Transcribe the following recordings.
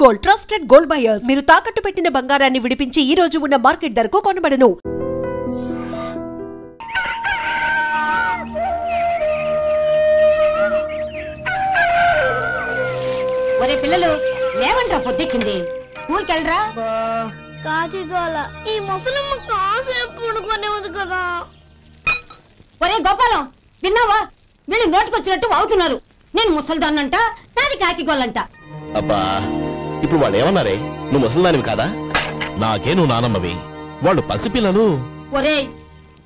Gold trusted gold buyers. మీరు తాకట్టు పెట్టిన బంగారాన్ని విడిపించి ఈ రోజు ఉన్న మార్కెట్ ధరకు కొనబడను. ఒరే పిల్లలు లేవంట్రా, పొద్దెక్కింది. స్కూల్కి వెళ్ళరా. కాకిగోల ఈ ముసలమ్మ కాసేపు పడుకునేది కదా. ఒరే గోపాలం, విన్నావా? వీళ్ళు నోటికొచ్చినట్టు వాగుతున్నారు. నేను ముసల్దాన్నంట, నాది కాకిగోలంట. అబ్బా, ఇప్పుడు వాళ్ళు ఏమన్నారే? నువ్వు ముసల్దానివి కాదా? నాకే నువ్వు నానమ్మవి, వాళ్ళు పసిపిల్లలు. ఒరే,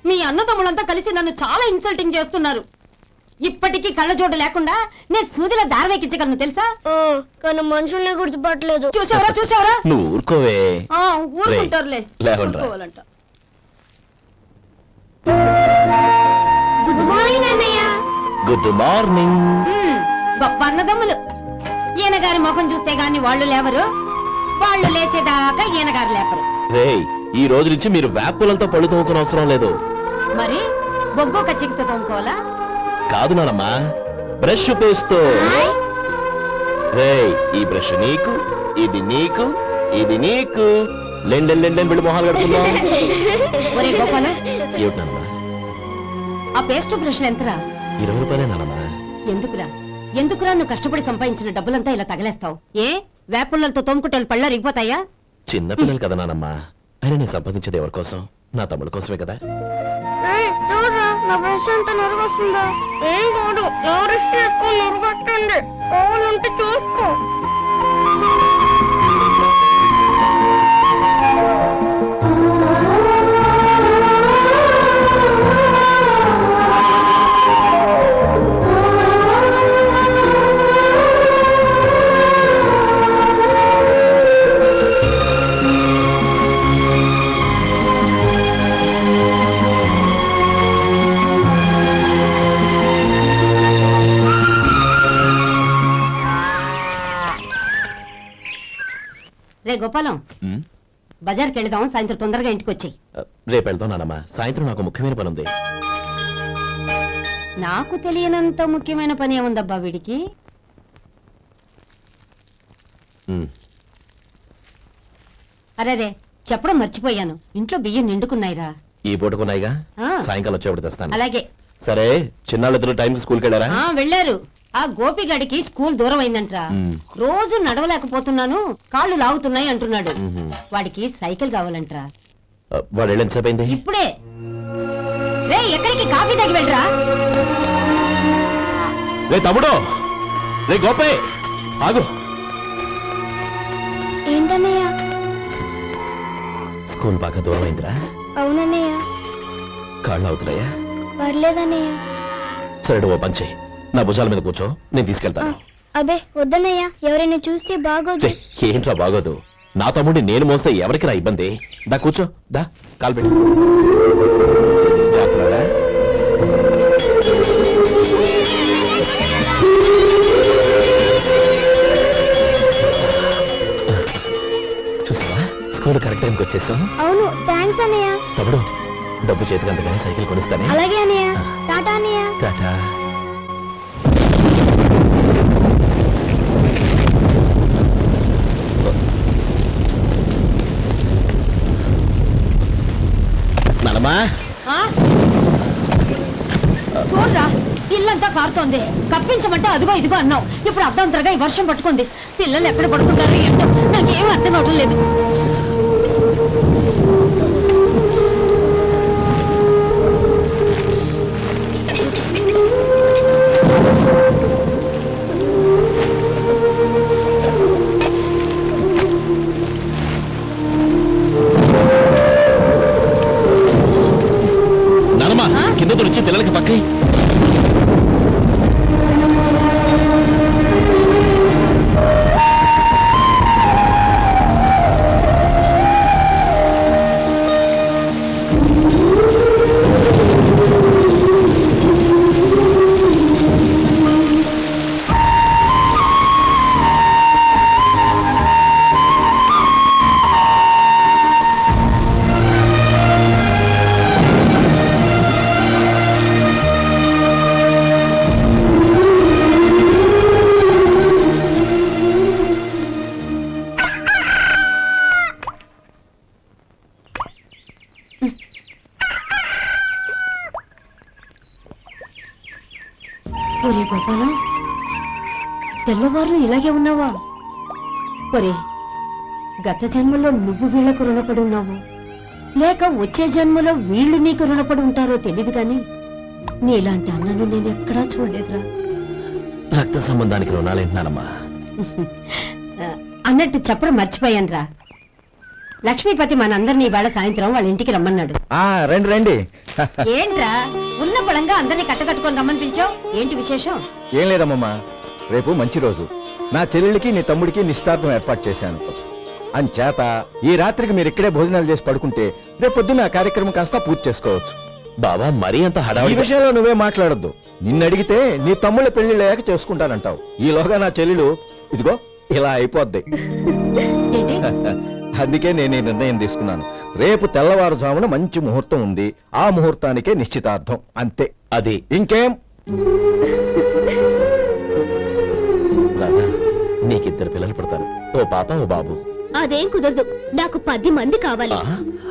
మీ అన్నదమ్ములంతా కలిసి నన్ను చాలా ఇన్సల్టింగ్ చేస్తున్నారు. ఇప్పటికీ కళ్ళజోడు లేకుండా నేను సూదిలో దారవేకించగలను తెలుసా? కానీ మనుషుల్ని గుర్తుపట్టలేదు. చూసావరా చూసావరా? నువ్వు ఊరుకోవే. ఊరుకుంటారులే. గుడ్ మార్నింగ్ అన్నయ్య. Good morning. గొప్ప అన్నదమ్ములు. ఈయనగారి ముఖం చూస్తే గాని వాళ్ళు లేవరు, వాళ్ళు లేచేదాకా ఈయనగారు లేపరు. రేయ్, ఈ రోజు నుంచి మీరు వేపులతో పళ్ళు తోముకునే అవసరం లేదు. మరి బొగ్గు కచ్చికితో తోముకోవాలా? కాదు నానమ్మా, బ్రష్ పేస్తో. రేయ్, ఈ బ్రష్ నీకు, ఇది నీకు, ఇది నీకు. లెండెన్ లెండెన్ బిడ్డ మొహాలు కడుపుకుందాం. ఒరే గోపాల, ఏమిటి నానమ్మా? ఆ పేస్ట్ బ్రష్ ఎంతరా? 20 రూపాయలే నానమ్మా. ఎందుకురా ఎందుకురా నువ్వు కష్టపడి సంపాదించిన డబ్బులంతా ఇలా తగలేస్తావు? ఏ వేపుల్లలతో తోముకుంటే పళ్ళ రిగిపోతాయా? చిన్న పిల్లలు కదా నానమ్మా. అయినా నేను సంపాదించేది ఎవరి కోసం? నా తమ్ముడు కోసమే కదా. చూడరా, నా బ్రష్ ఎంత నురుగొస్తుందో. ఏం కాదు, నా బ్రష్ ఎక్కువ నురుగొస్తుంది. కావాలంటే చూసుకో. రే గోపాలం, బజార్కి వెళదాం. సాయంత్రం తొందరగా ఇంటికి వచ్చి. రేపు వెళ్దాం నానమ్మా. సాయంత్రం నాకు ముఖ్యమైన పని ఉంది. నాకు తెలియనంత ముఖ్యమైన పని ఏముందబ్బా వీడికి? అరేరే, చెప్పడం మర్చిపోయాను. ఇంట్లో బియ్యం నిండుకున్నాయిరా. ఈ పూటకున్నాయిగా, సాయంకాలం వచ్చేప్పుడు తెస్తాను. అలాగే. సరే, చిన్నాళ్ళిద్దరు టైంకి స్కూల్కి వెళ్ళారా? వెళ్ళారు. ఆ గోపిగాడికి స్కూల్ దూరం అయిందంట్రా. రోజు నడవలేకపోతున్నాను, కాళ్ళు లాగుతున్నాయి అంటున్నాడు. వాడికి సైకిల్ కావాలంట్రా. వాడు ఎంతసేపు అయింది? ఇప్పుడే. రే, ఎక్కడికి? కాఫీ తాగి వెళ్ళరా. రే తమ్ముడు, రే గోపే, ఆగు. ఏంటన్నయ్య? స్కూల్ బాగా దూరం అయిందిరా. అవునన్నయ్య. కాళ్ళు అవుతున్నాయా? పర్లేదన్నయ్య. సరే, ఓ పంచే, నా భుజాల మీద కూర్చో, నేను తీసుకెళ్తాను. అబే వద్దన్నయ్య, ఎవరైనా చూస్తే బాగోదు. ఏంట్రా బాగోదు? నా తమ్ముడిని నేను మోస్తే ఎవరికి రా ఇబ్బంది? దా కూర్చో, దా కాలు పెట్టు. జాగ్రత్తగా. చూసావా, స్కూల్ కరెక్ట్ టైంకి వచ్చేసాం. అవును, థ్యాంక్స్ అన్నయ్య. తమ్ముడు, డబ్బు చేతికి అందుకని సైకిల్ కొనిస్తానే. అలాగే అన్నయ్య. టాటా అన్నయ్య. టాటా. చూడరా, ఇల్లంతా కారుతోంది. కప్పించమంటే అదిగో ఇదిగో అన్నావు. ఇప్పుడు అర్ధంతరగా ఈ వర్షం పట్టుకుంది. పిల్లలు ఎక్కడ పడుకుంటారో ఏంటో నాకేం అర్థం అవడం లేదు. కింద తుడిచి పిల్లలకి పక్కై. గోపాలం, తెల్లవారు ఇలాగే ఉన్నావా? ఒరే, గత జన్మలో నువ్వు వీళ్లకు రుణపడి ఉన్నావు, లేక వచ్చే జన్మలో వీళ్ళు నీకు రుణపడి ఉంటారో తెలియదు కానీ నీలాంటి అన్నను నేను ఎక్కడా చూడలేదురా. రక్త సంబంధానికి రుణాలేంటున్నానమ్మా. అన్నట్టు చెప్పడం మర్చిపోయానురా. లక్ష్మీపతి మనందరినీ ఇవాళ సాయంత్రం వాళ్ళ ఇంటికి రమ్మన్నాడు. రండి రండి. ఏంట్రా ఉన్న పొలంగా అందరినీ కట్టకట్టుకొని రమ్మనిపించావు? ఏంటి విశేషం? ఏం లేదమ్మమ్మా, రేపు మంచి రోజు. నా చెల్లెలికి నీ తమ్ముడికి నిశ్చితార్థం ఏర్పాటు చేశాను. అంచేత ఈ రాత్రికి మీరు ఇక్కడే భోజనాలు చేసి పడుకుంటే రేపు పొద్దున్న ఆ కార్యక్రమం కాస్త పూర్తి చేసుకోవచ్చు. బావా మరీ అంత ఈ హడావిడి విషయంలో నువ్వే మాట్లాడొద్దు. నిన్ను అడిగితే నీ తమ్ముళ్ళ పెళ్లిళ్ళయ్యాక చేసుకుంటానంటావు. ఈలోగా నా చెల్లెలు ఇదిగో ఇలా అయిపోద్ది. ఏంటి? అందుకే నేను ఈ నిర్ణయం తీసుకున్నాను. రేపు తెల్లవారుజామున మంచి ముహూర్తం ఉంది. ఆ ముహూర్తానికే నిశ్చితార్థం, అంతే. అది ఇంకేం? రాధా, నీకిద్దరు పిల్లలు పుడతారు, ఓ పాప ఓ బాబు. అదేం కుదరదు, నాకు 10 మంది కావాలి.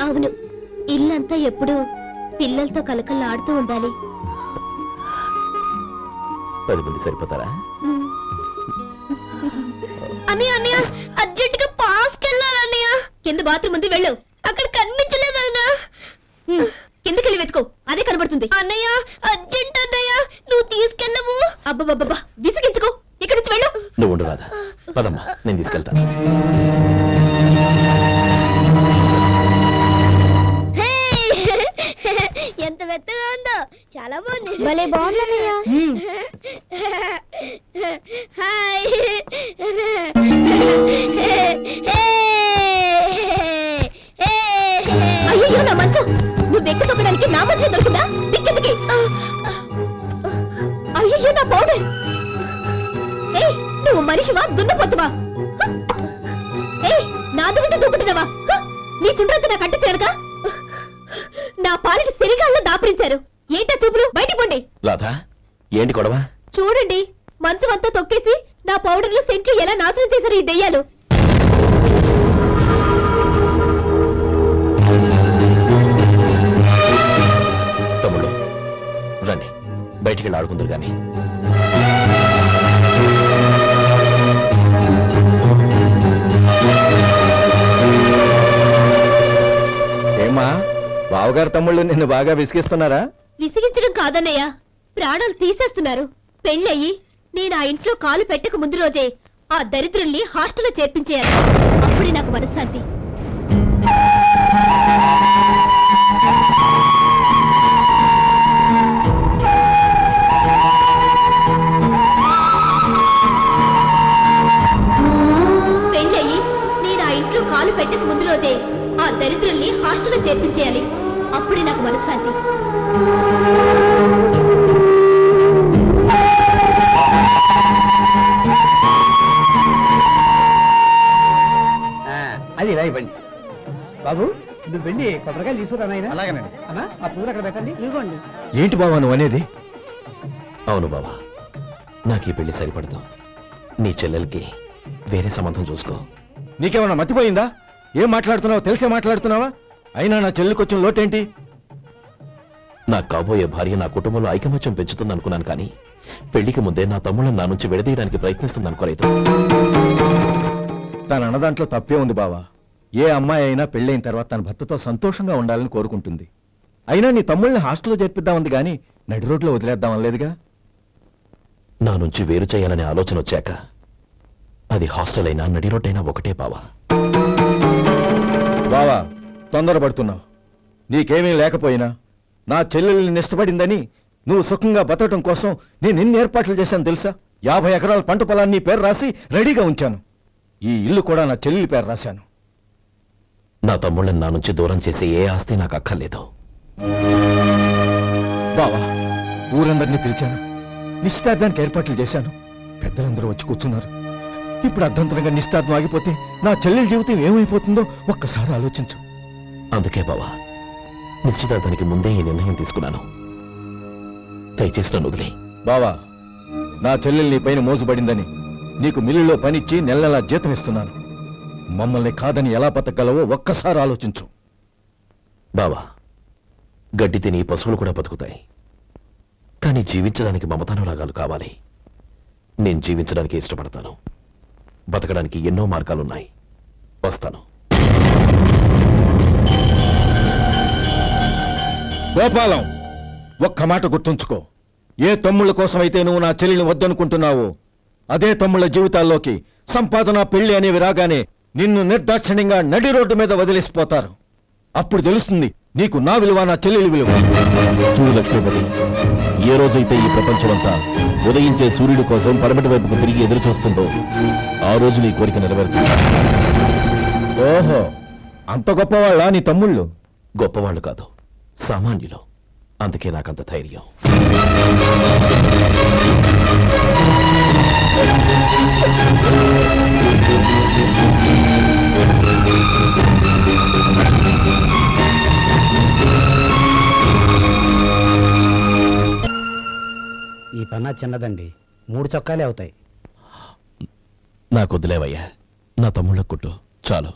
అవును, ఇల్లంతా ఎప్పుడు పిల్లలతో కలకల్లాడుతూ ఉండాలి. 10 మంది సరిపోతారా? అన్నయ్య అన్నయ్య, అర్జెంట్ గా పాస్కి వెళ్ళాలన్నయ్య. కింద బాత్రూమ్ ఉంది, వెళ్ళు. అక్కడ కనిపించలేదు అన్న. కిందకెళ్ళి వెతుకో, అదే కనబడుతుంది. అన్నయ్య అర్జెంట్ అన్నయ్య, నువ్వు తీసుకెళ్ళవు. అబ్బబ్బబ్బా, విసిగించుకో, ఇక్కడి నుంచి వెళ్ళు. నువ్వు ఉండు రాధా, పదమ్మా నేను తీసుకెళ్తాను. ఎంత మెత్తగా ఉందో, చాలా బాగుంది. భలే బాగుందన్నయ్య. హాయ్. అయ్యో నా మంచం, నువ్వు ఎక్కి తొక్కడానికి నా మంచం దొరికిందా? దిక్కెందుకి? అయ్యో నా పౌడర్. నువ్వు మనిషివా దున్నపోతువా? నా దుమ్మితో దూకుంటున్నావా? నీ చుండ్రంతా నా కట్ట చేరగా నా పాలిటి సిరిగాల్లో దాపరించారు. ఏంటా చూపులు? బయటికి పోండి. రాధా, ఏంటి గొడవ? చూడండి, మంచం అంతా తొక్కేసి నా పౌడర్లు సెంట్లు ఎలా నాశనం చేశారు ఈ దెయ్యాలు. తమ్ముళ్ళు రండి, బయటికి వెళ్ళి ఆడుకుందరు గాని. ఏమా, బావగారు తమ్ముళ్ళు నిన్ను బాగా విసిగిస్తున్నారా? విసిగించడం కాదన్నయ్య, ప్రాణాలు తీసేస్తున్నారు. పెళ్ళయి నేను ఆ ఇంట్లో కాలు పెట్టక ముందు రోజే ఆ దరిద్రుల్ని హాస్టల్లో చేర్పించేయాలి. అప్పుడే నాకు మనశ్శాంతి. పెళ్ళయి నేను ఆ ఇంట్లో కాలు పెట్టక ముందు రోజే ఆ దరిద్రుల్ని హాస్టల్లో చేర్పించేయాలి. అప్పుడే నాకు మనశ్శాంతి. అది ఇలా ఇవ్వండి బాబు. నువ్వు వెళ్ళి కొబ్బరికాయలు తీసుకురా నాయనా. అలాగేనండి. అమ్మా, ఆ పూలు అక్కడ పెట్టండి. ఇవ్వండి. ఏంటి బావా నువ్వు అనేది? అవును బావా, నాకు ఈ పెళ్లి సరిపడదు. నీ చెల్లెలకి వేరే సంబంధం చూసుకో. నీకేమన్నా మతిపోయిందా? ఏం మాట్లాడుతున్నావో తెలిసే మాట్లాడుతున్నావా? అయినా నా చెల్లికి వచ్చిన లోటేంటి? నా కాబోయే భార్య నా కుటుంబంలో ఐకమత్యం పెంచుతుంది అనుకున్నాను, కానీ పెళ్లికి ముందే నా తమ్ముళ్ళని నా నుంచి విడదీయడానికి ప్రయత్నిస్తుంది అనుకోలేదు. తన అన్నదాంట్లో తప్పే ఉంది బావా. ఏ అమ్మాయి అయినా పెళ్ళైన తర్వాత తన భర్తతో సంతోషంగా ఉండాలని కోరుకుంటుంది. అయినా నీ తమ్ముళ్ళని హాస్టల్లో చేర్పిద్దామంది గాని నడి రోడ్లో వదిలేద్దామనలేదుగా. నా నుంచి వేరు చేయాలనే ఆలోచన వచ్చాక అది హాస్టల్ అయినా నడి రోడ్ అయినా ఒకటే బావా. బావా, తొందరపడుతున్నావు. నీకేమీ లేకపోయినా నా చెల్లెల్ని ఇష్టపడిందని నువ్వు సుఖంగా బతకటం కోసం నేను ఎన్ని ఏర్పాట్లు చేశాను తెలుసా? 50 ఎకరాల పంట పొలాన్ని పేరు రాసి రెడీగా ఉంచాను. ఈ ఇల్లు కూడా నా చెల్లెలి పేరు రాశాను. నా తమ్ముళ్ళని నా నుంచి దూరం చేసే ఏ ఆస్తి నాకు అక్కర్లేదు. బావా, ఊరందరినీ పిలిచాను, నిశ్చితార్థానికి ఏర్పాట్లు చేశాను. పెద్దలందరూ వచ్చి కూర్చున్నారు. ఇప్పుడు అర్ధంతరంగా నిశ్చితార్థం ఆగిపోతే నా చెల్లెలి జీవితం ఏమైపోతుందో ఒక్కసారి ఆలోచించు. అందుకే బావా, నిశ్చితార్థానికి ముందే ఈ నిర్ణయం తీసుకున్నాను. దయచేసి నన్ను వదిలే. బావా, నా చెల్లెలు నీ పైన మోజుబడిందని నీకు మిల్లులో పనిచ్చి నెలలా జీతం ఇస్తున్నాను. మమ్మల్ని కాదని ఎలా బతకగలవో ఒక్కసారి ఆలోచించు. బావా, గడ్డి తిని పశువులు కూడా బతుకుతాయి, కానీ జీవించడానికి మమతానురాగాలు కావాలి. నేను జీవించడానికి ఇష్టపడతాను. బతకడానికి ఎన్నో మార్గాలున్నాయి. వస్తాను. గోపాలం, ఒక్క మాట గుర్తుంచుకో. ఏ తమ్ముళ్ళ కోసమైతే నువ్వు నా చెల్లిని వద్దనుకుంటున్నావో అదే తమ్ముళ్ళ జీవితాల్లోకి సంపాదన, పెళ్లి అనేవి రాగానే నిన్ను నిర్దాక్షిణ్యంగా నడి రోడ్డు మీద వదిలేసిపోతారు. అప్పుడు తెలుస్తుంది నీకు నా విలువ, నా చెల్లెలి విలువ. చూడు లక్ష్మీపతి, ఏ రోజైతే ఈ ప్రపంచమంతా ఉదయించే సూర్యుడి కోసం పడమటి వైపుకు తిరిగి ఎదురు చూస్తుందో ఆ రోజు నీ కోరిక నెరవేరుతుంది. ఓహో, అంత గొప్పవాళ్ళ నీ తమ్ముళ్ళు? గొప్పవాళ్ళు కాదు, సామాన్యులు. అందుకే నాకంత ధైర్యం. ఈ పన్నా చిన్నదండి, 3 చొక్కాలే అవుతాయి. నాకొద్దులేవయ్యా, నా తమ్ముళ్ళ కుట్టు చాలు.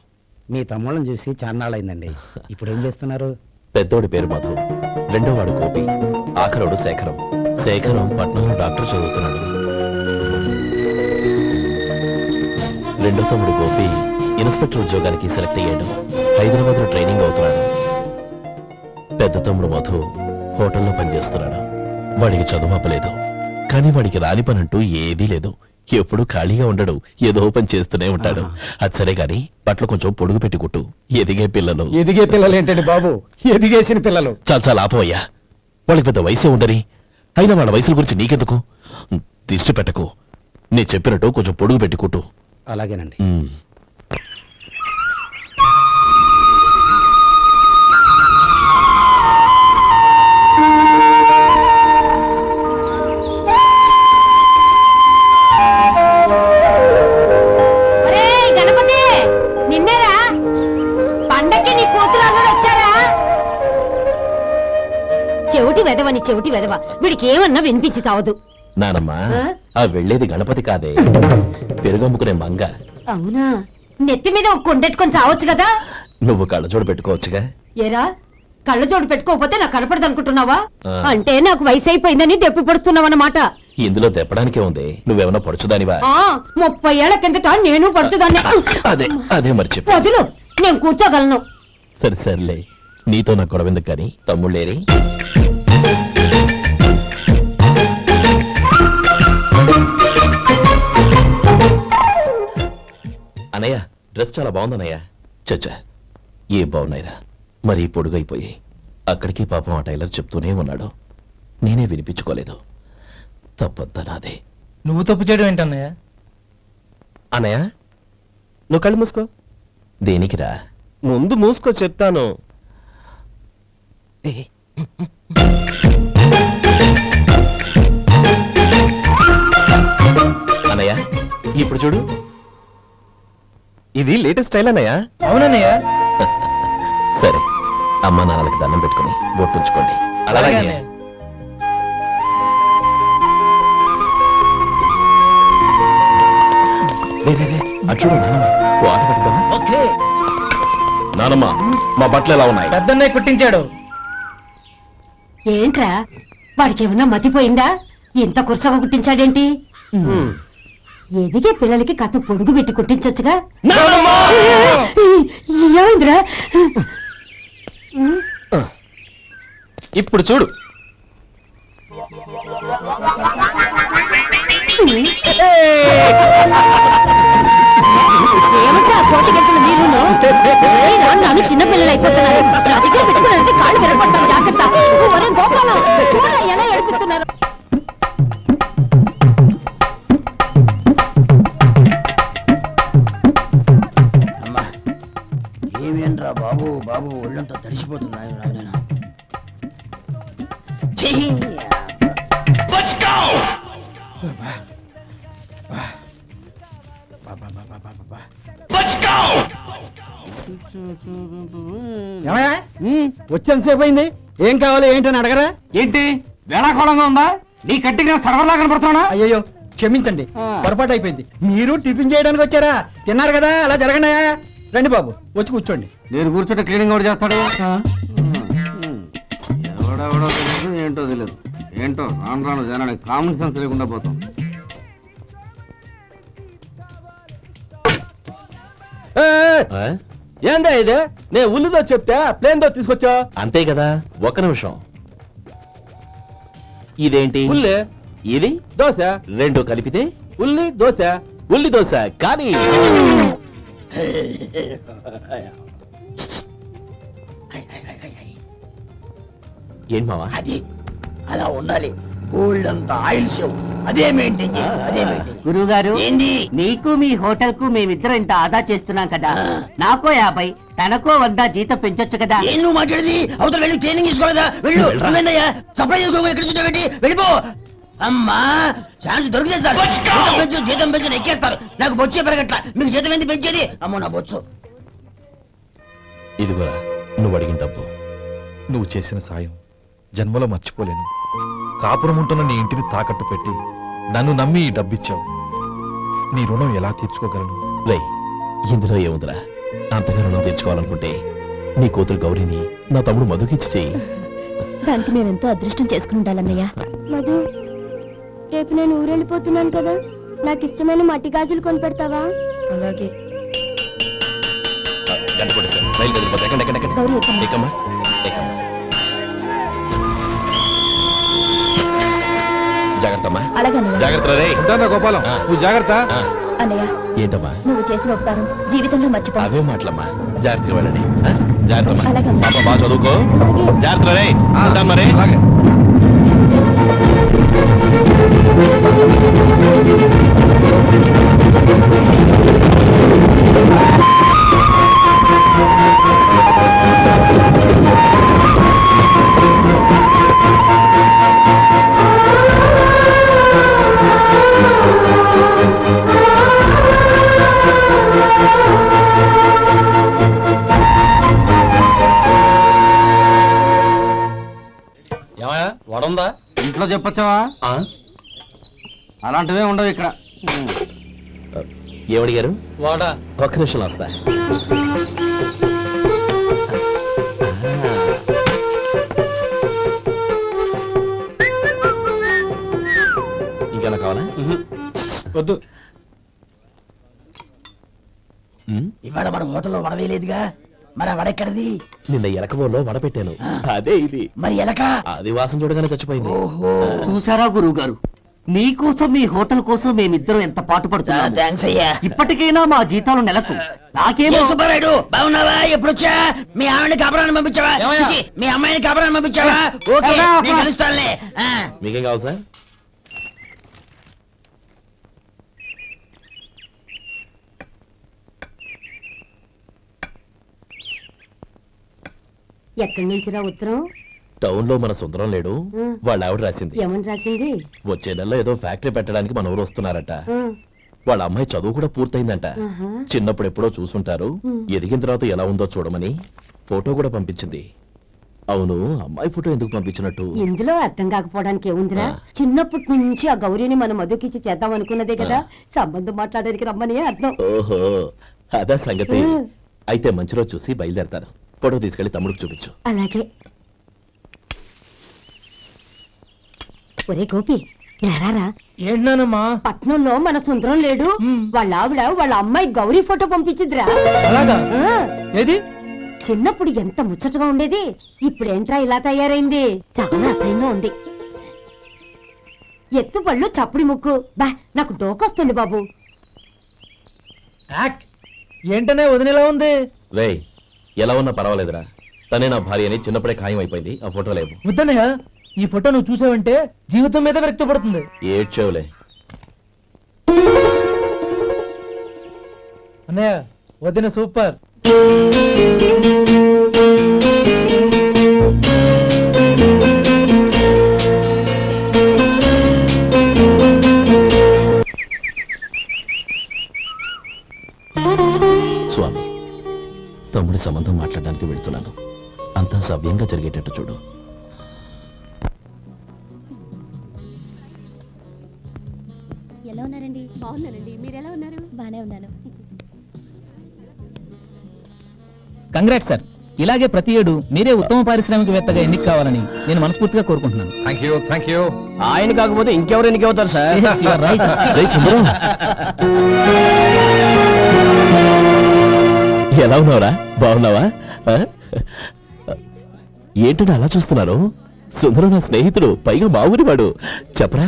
మీ తమ్ముళ్ళని చూసి చాన్నాళ్ళైందండి. ఇప్పుడు ఏం చేస్తున్నారు? పెద్దోడి పేరు మధు, రెండోవాడు గోపి, ఆఖరోడు శేఖరం. శేఖరం పట్నంలో డాక్టర్ చదువుతున్నాడు. రెండో తమ్ముడు గోపి ఇన్స్పెక్టర్ ఉద్యోగానికి సెలెక్ట్ అయ్యాడు. హైదరాబాద్లో ట్రైనింగ్ అవుతున్నాడు. పెద్ద తమ్ముడు మధు హోటల్లో పనిచేస్తున్నాడు. వాడికి చదువు అప్పలేదు, కానీ వాడికి రాని పనంటూ ఏదీ లేదు. ఎప్పుడు ఖాళీగా ఉండడు, ఏదో పని చేస్తూనే ఉంటాడు. అది సరే గాని బట్టలు కొంచెం పొడుగు పెట్టి కుట్టు. ఎదిగే పిల్లలు. ఎదిగే పిల్లలు ఏంటండి బాబు, ఎదిగేసిన పిల్లలు. చాలా చాలా ఆపవయ్యా, వాళ్ళకి పెద్ద వయసే ఉందని. అయినా వాళ్ళ వయసుల గురించి నీకెందుకు? దిష్టి పెట్టకు. నీ చెప్పినట్టు కొంచెం పొడుగు పెట్టి కుట్టు. అలాగేనండి. చెవిటి వెదవ, వీడికి ఏమన్నా వినిపించి తావదు. నానమ్మా, ఆ వెళ్ళేది గణపతి కాదే, పెరుగమ్ముకునే మంగ. అవునా? నెత్తి మీద ఒక కొండెట్టుకొని చావచ్చు కదా. నువ్వు కళ్ళజోడు పెట్టుకోవచ్చుగా. ఏరా, కళ్ళజోడు పెట్టుకోకపోతే నాకు కనపడదు అనుకుంటున్నావా? అంటే నాకు వయసు అయిపోయిందని దెప్పి పడుతున్నావన్నమాట. ఇందులో తెప్పడానికే ఉంది. నువ్వేమన్నా పడుచుదానివా? 30 ఏళ్ల కిందట నేను పడుచుదాన్ని. అదే మర్చి వదులు, నేను కూర్చోగలను. సరే సర్లే, నీతో నాకు గొడవ ఎందుకు కానీ. తమ్ముళ్ళేరి? అన్నయ్య, డ్రెస్ చాలా బాగుందన్నయ్య. చచ్చా, ఏ బాగున్నాయిరా, మరీ పొడుగైపోయి. అక్కడికి పాపం ఆ టైలర్ చెప్తూనే ఉన్నాడు, నేనే వినిపించుకోలేదు. తప్పంతా నాదే. నువ్వు తప్పు చేయడం ఏంటన్నయ్య? అన్నయ్య, నువ్వు కళ్ళు మూసుకో. దేనికిరా? ముందు మూసుకో చెప్తాను. అన్నయ్య, ఇప్పుడు చూడు. ఇది లేటెస్ట్ స్టైల్ అన్నయ్య. అవునన్నయ్య. సరే, అమ్మా నాన్నలకి దండం పెట్టుకుని బొట్టుంచుకోండి. అలాగే. అచ్చుడు నానమ్మ, ఆట పెట్టుదామా? ఓకే. నానమ్మ, మా బట్టలు ఎలా ఉన్నాయి? పెద్దన్నయ్య కుట్టించాడు. ఏంట్రా, వాడికి ఏమన్నా మతిపోయిందా? ఇంత కుర్చగా కుట్టించాడేంటి? ఎదిగే పిల్లలకి కథ పొడుగు పెట్టి కుట్టించొచ్చుగా. ఏమైందిరా? ఇప్పుడు చూడు. ఏమంటే ఆ కోటికెత్తులు మీరు నన్ను చిన్న పిల్లలు అయిపోతున్నారు. నా దగ్గర పెట్టుకున్నారంటే కాళ్ళు విరగొడతాను, జాగ్రత్త. ఒరే గోపాలం, చూడరా ఎలా ఏడిపిస్తున్నారు. ఏమేంట్రా బాబు, బాబు ఒళ్ళంతా తడిసిపోతున్నాయి. వచ్చేంతసేపు అయింది, ఏం కావాలి ఏంటని అడగరా? ఏంటి వేళాకోళంగా ఉందా? నీ కట్టిగా సర్వర్లా కనపడుతున్నా? అయ్యో క్షమించండి, పొరపాటు అయిపోయింది. మీరు టిఫిన్ చేయడానికి వచ్చారా? తిన్నారు కదా, అలా జరగండి. రండి బాబు, వచ్చి కూర్చోండి. నేను కూర్చుంటే క్లీనింగ్ కూడా చేస్తాడు. ఎవడెవడో తెలియదు, ఏంటో తెలియదు. ఏంటో రాను రాను జనానికి కామన్ సెన్స్ లేకుండా పోతాం. ఏందా ఇది? నే ఉల్లిదో చెప్తే ప్లేన్ దో తీసుకొచ్చా. అంతే కదా. ఒక్క నిమిషం. ఇదేంటి? ఉల్లి. ఇది దోశ. రెండు కలిపితే ఉల్లి దోశ. ఉల్లి దోశ. కానీ ఏం మావా? అది అలా ఉండాలి. గోల్డ్ అంత ఆయిల్ షో అదే మెయింటైన్ చేయాలి. అదే మెయింటైన్. గురువుగారు, ఏంది? నీకు మీ హోటల్ కు మేమిద్దరం ఇంత ఆదా చేస్తున్నాం కదా, నాకో 50 తనకో 100 జీతం పెంచొచ్చు కదా. ఏం నువ్వు మాట్లాడేది? అవతల వెళ్ళి ట్రైనింగ్ తీసుకోలేదా? వెళ్ళు. నువ్వేందయ్యా సప్లై చేసుకో, ఎక్కడ చూసి వెళ్ళిపో. అమ్మా ఛాన్స్ దొరికితే చాలు. జీతం పెంచు ఎక్కేస్తారు. నాకు బొచ్చే పెరగట్ల. మీకు జీతం ఎందుకు పెంచేది? అమ్మో నా బొచ్చు. ఇదిగోరా నువ్వు అడిగిన డబ్బు. నువ్వు చేసిన సాయం జన్మలో మర్చిపోలేను. కాపురం ఉంటున్న నీ ఇంటిని తాకట్టు పెట్టి నన్ను నమ్మి ఈ డబ్బిచ్చావు. నీ రుణం ఎలా తీర్చుకోగలను? రేయ్, ఇందులో ఏముందిరా? అంతగా రుణం తీర్చుకోవాలనుకుంటే నీ కూతురు గౌరీని నా తమ్ముడు మధుకిచ్చి చెయ్యి. దానికి మేమెంతో అదృష్టం చేసుకుని ఉండాలన్నయ్య. మధు, రేపు నేను ఊరెళ్ళిపోతున్నాను కదా, నాకు ఇష్టమైన మట్టి గాజులు కొని పెడతావా? అలాగే. గంట కొట్టేశాను. రైలు కదిలిపోతే ఎక్కండి, ఎక్కండి, ఎక్కండి. గౌరీ ఎక్కమ్మా. ఎక్కమ్మా, ఎక్కమ్మా. జాగ్రత్తమ్మా. అలాగన్నయ్య. జాగ్రత్త రే. గోపాలం, నువ్వు జాగ్రత్త. అన్నయ్య, ఏంటమ్మా? నువ్వు చేసిన ఉపకారం జీవితంలో మర్చిపో. అవే మాటలమ్మా. జాగ్రత్తగా వెళ్ళండి. జాగ్రత్తమ్మా. అలాగే. పాప బాగా చదువుకో. జాగ్రత్త రే. మరి వడుందా? ఇంట్లో చెప్పొచ్చావా? అలాంటివే ఉండవు ఇక్కడ. ఏమడిగారు? వాడా. ఒక్క నిమిషం వస్తా. ఇంకేనా కావాలా? వద్దు. ఇవాళ మన హోటల్లో వడవేయలేదుగా, మరి వడెక్కడిది? నిన్న ఎలకబోలో వడ పెట్టాను. అదే ఇది. మరి ఎలక? అది వాసన చూడగానే చచ్చిపోయింది. చూసారా గురువు గారు, నీకోసం మీ హోటల్ కోసం మేమిద్దరం ఎంత పాటు పడుతున్నాం. థ్యాంక్స్ అయ్యా. ఇప్పటికైనా మా జీతాలు నెలకు నాకేమో. సుబ్బారాయుడు బాగున్నావా? ఎప్పుడొచ్చా? మీ ఆవిడని కాపురాన్ని పంపించావా? చిచి, మీ అమ్మాయిని కాపురాన్ని పంపించావా? ఓకే, నేను కలుస్తానులే. మీకేం కావాలి సార్? ఎక్కడి నుంచిరా ఉత్తరం? టౌన్ లో మన సుందరం లేడు, వాళ్ళ ఆవిడ రాసింది. ఏమని రాసింది? వచ్చే నెలలో ఏదో ఫ్యాక్టరీ పెట్టడానికి మన ఊరు వస్తున్నారట. వాళ్ళ అమ్మాయి చదువు కూడా పూర్తయిందంట. చిన్నప్పుడు ఎప్పుడో చూసుంటారు. ఎదిగిన తర్వాత ఎలా ఉందో చూడమని ఫోటో కూడా పంపించింది. అవును, అమ్మాయి ఫోటో ఎందుకు పంపించినట్టు? ఇందులో అర్థం కాకపోవడానికి ఏముందిరా? చిన్నప్పటి నుంచి ఆ గౌరీని మనం మధుకిచ్చి చేద్దాం అనుకున్నదే కదా, సంబంధం మాట్లాడడానికి రమ్మని అర్థం. ఓహో, అదా సంగతి. అయితే మంచి రోజు చూసి బయలుదేరతాను. ఫోటో తీసుకెళ్లి తమ్ముడికి చూపించు. అలాగే. ఒరే గోపి, ఎలారా? ఏంటన్నానమ్మా? పట్నంలో మన సుందరం లేడు, వాళ్ళ ఆవిడ వాళ్ళ అమ్మాయి గౌరీ ఫోటో పంపించిద్రా. అలాగా? ఏది? చిన్నప్పుడు ఎంత ముచ్చటగా ఉండేది, ఇప్పుడేంట్రా ఇలా తయారైంది? చాలా అసహ్యంగా ఉంది. ఎత్తు పళ్ళు చప్పుడి ముక్కు, బా నాకు డోకొస్తుంది బాబు. ఏంటనే వదిలేలా ఉంది? రే, ఎలా ఉన్నా పర్వాలేదురా. తనే నా భార్య అని చిన్నప్పుడే ఖాయం అయిపోయింది. ఆ ఫోటో లేవు. వద్దన్నయ్య, ఈ ఫోటో నువ్వు చూసావంటే జీవితం మీద వ్యక్తపడుతుంది. ఏడ్చేవులే. అన్నయ్య, వదిన సూపర్. స్వామి, తమ్ముడి సంబంధం మాట్లాడడానికి వెళ్తున్నాను. అంతా సవ్యంగా జరిగేటట్టు చూడు. ఎలా ఉన్నారండి? బాగున్నానండి, మీరు ఎలా ఉన్నారు? బానే ఉన్నాను. Congrats sir. ఇలాగే ప్రతి ఏడు మీరే ఉత్తమ పారిశ్రామికవేత్తగా ఎన్నిక కావాలని నేను మనస్ఫూర్తిగా కోరుకుంటున్నాను. Thank you. ఆయన కాకపోతే ఇంకెవరు ఎన్నికవుతారు సార్? రేయ్ సుందరం. ఎలా ఉన్నావురా? బాగున్నావా? ఏంటని అలా చూస్తున్నారు? సుందరం నా స్నేహితుడు, పైగా మా ఊరి వాడు. చెప్పరా?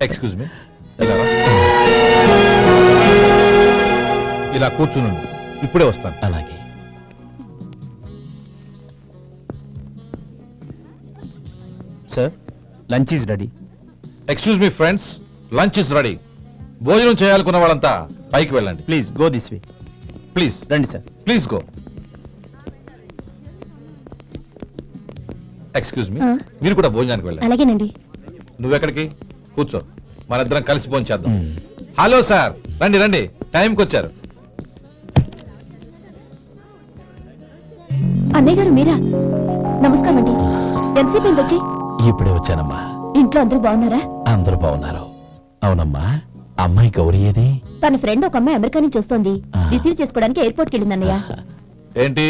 ఎక్స్క్యూజ్ మీ, ఇలా కూర్చున్నాను, ఇప్పుడే వస్తాను. అలాగే. Sir, lunch is ready. Excuse me friends, lunch is ready. భోజనం చేయాలనుకున్న వాళ్ళంతా పైకి వెళ్ళండి. Please go this way. Please రండి sir. Please go. Excuse me, మీరు కూడా భోజనానికి వెళ్ళండి. అలాగేనండి. నువ్వెక్కడికి? కూర్చో, మనిద్దరం కలిసి భోజనం చేద్దాం. హలో సార్, రండి రండి, టైంకి వచ్చారు. అన్నయ్య గారు మీరా? నమస్కారం అండి. ఎంతసేపు అయింది వచ్చి? ఇప్పుడే వచ్చానమ్మా. ఇంట్లో అందరూ బాగున్నారా? అందరూ బాగున్నారు. అవునమ్మా, అమ్మాయి గౌరీ ఏది? తన ఫ్రెండ్ ఒక అమ్మాయి అమెరికా నుంచి వస్తోంది, రిసీవ్ చేసుకోవడానికి ఎయిర్పోర్ట్కి వెళ్ళింది అన్నయ్య. ఏంటి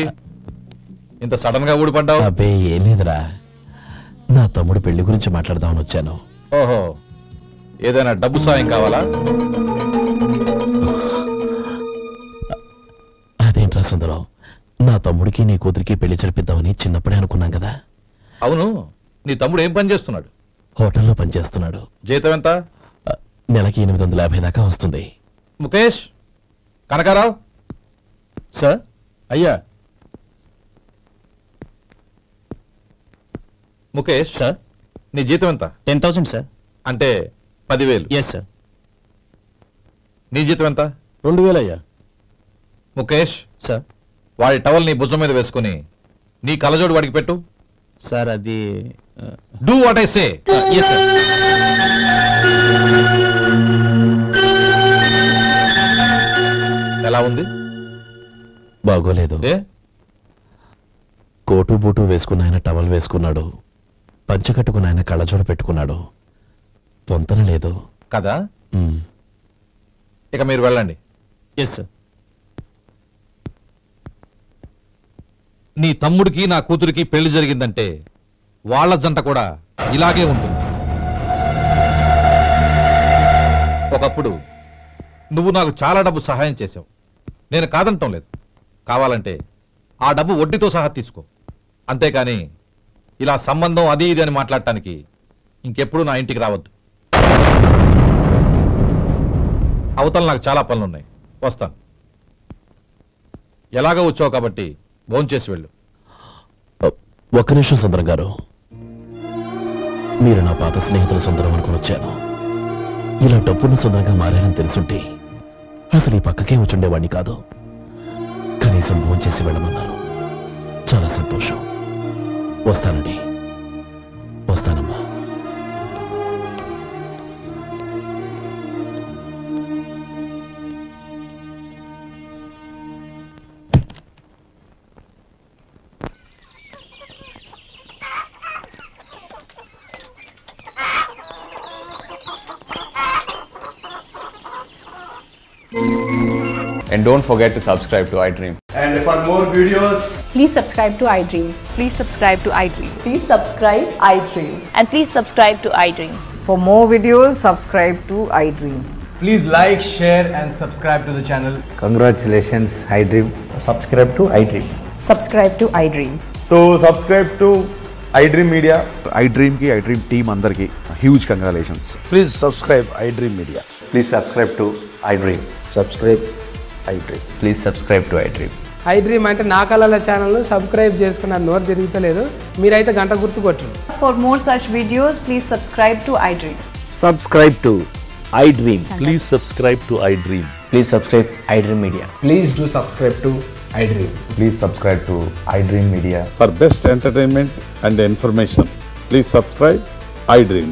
ఇంత సడన్ గా ఊడిపడ్డావు? అబ్బే ఏం లేదురా, నా తమ్ముడు పెళ్లి గురించి మాట్లాడదామని వచ్చాను. ఓహో, ఏదైనా డబ్బు సాయం కావాలా? అదేంట్రా సుందరం, నా తమ్ముడికి నీ కూతురికి పెళ్లి జరిపిద్దామని చిన్నప్పుడే అనుకున్నాం కదా. అవును, నీ తమ్ముడు ఏం పని చేస్తున్నాడు? హోటల్లో పనిచేస్తున్నాడు. జీతం ఎంత? నెలకి 850 దాకా వస్తుంది. ముఖేష్, కనకారావు. సార్. అయ్యా. ముఖేష్ సార్. నీ జీతం ఎంత? 10,000 సార్. అంటే 10,000. Yes sir. నీ జీతం ఎంత? 2,000 అయ్యా. ముఖేష్ సార్. వాడి టవల్ నీ భుజం మీద వేసుకుని నీ కలజోడు వాడికి పెట్టు. సార్ అది do what I say. Yes sir. ఎలా ఉంది? బాగోలేదు. ఏ? కోటు బూటు వేసుకున్న ఆయన టవల్ వేసుకున్నాడు, పంచె కట్టుకున్న ఆయన కళ్ళజోడు పెట్టుకున్నాడు. పొంతన లేదు కదా. ఇక మీరు వెళ్ళండి. Yes sir. నీ తమ్ముడికి నా కూతురికి పెళ్లి జరిగిందంటే వాళ్ళ జంట కూడా ఇలాగే ఉంటుంది. ఒకప్పుడు నువ్వు నాకు చాలా డబ్బు సహాయం చేసావు, నేను కాదంటం లేదు. కావాలంటే ఆ డబ్బు వడ్డీతో సహా తీసుకో, అంతేకాని ఇలా సంబంధం అది ఇది అని మాట్లాడటానికి ఇంకెప్పుడు నా ఇంటికి రావద్దు. అవతల నాకు చాలా పనులున్నాయి, వస్తాను. ఎలాగో వచ్చావు కాబట్టి భోంచేసి వెళ్ళు. ఒక్క నిమిషం సుందరం గారు, మీరు నా పాత స్నేహితుల సుందరం అనుకుని వచ్చాను. ఇలా డబ్బున్న సుందరంగా మారానని తెలుసుంటే అసలు ఈ పక్కకే వచ్చుండేవాడిని కాదు. కనీసం భోంచేసి వెళ్ళమన్నారు, చాలా సంతోషం. వస్తానండి. వస్తానమ్మా. And don't forget to subscribe to iDream. And for more videos, please subscribe to iDream. Please subscribe to iDream. Please subscribe iDream. And please subscribe to iDream. For more videos, subscribe to iDream. please like, share and subscribe to the channel. Congratulations, iDream. Subscribe to iDream. Subscribe to iDream. So subscribe to iDream Media. iDream ki iDream team andarki huge congratulations. Please subscribe iDream Media. Please subscribe to iDream. Subscribe iDream. Please subscribe to iDream. iDream అంటే నా కళల channel subscribe చేసుకున్న నోరు తిరుగుతలేదు, మీరైతే గంట గుర్తు కొట్టండి. For more such videos, please subscribe to iDream. Subscribe to iDream. Please subscribe to iDream. Please subscribe iDream Media. Please do subscribe to iDream. Please subscribe to iDream Media. For best entertainment and information, please subscribe iDream.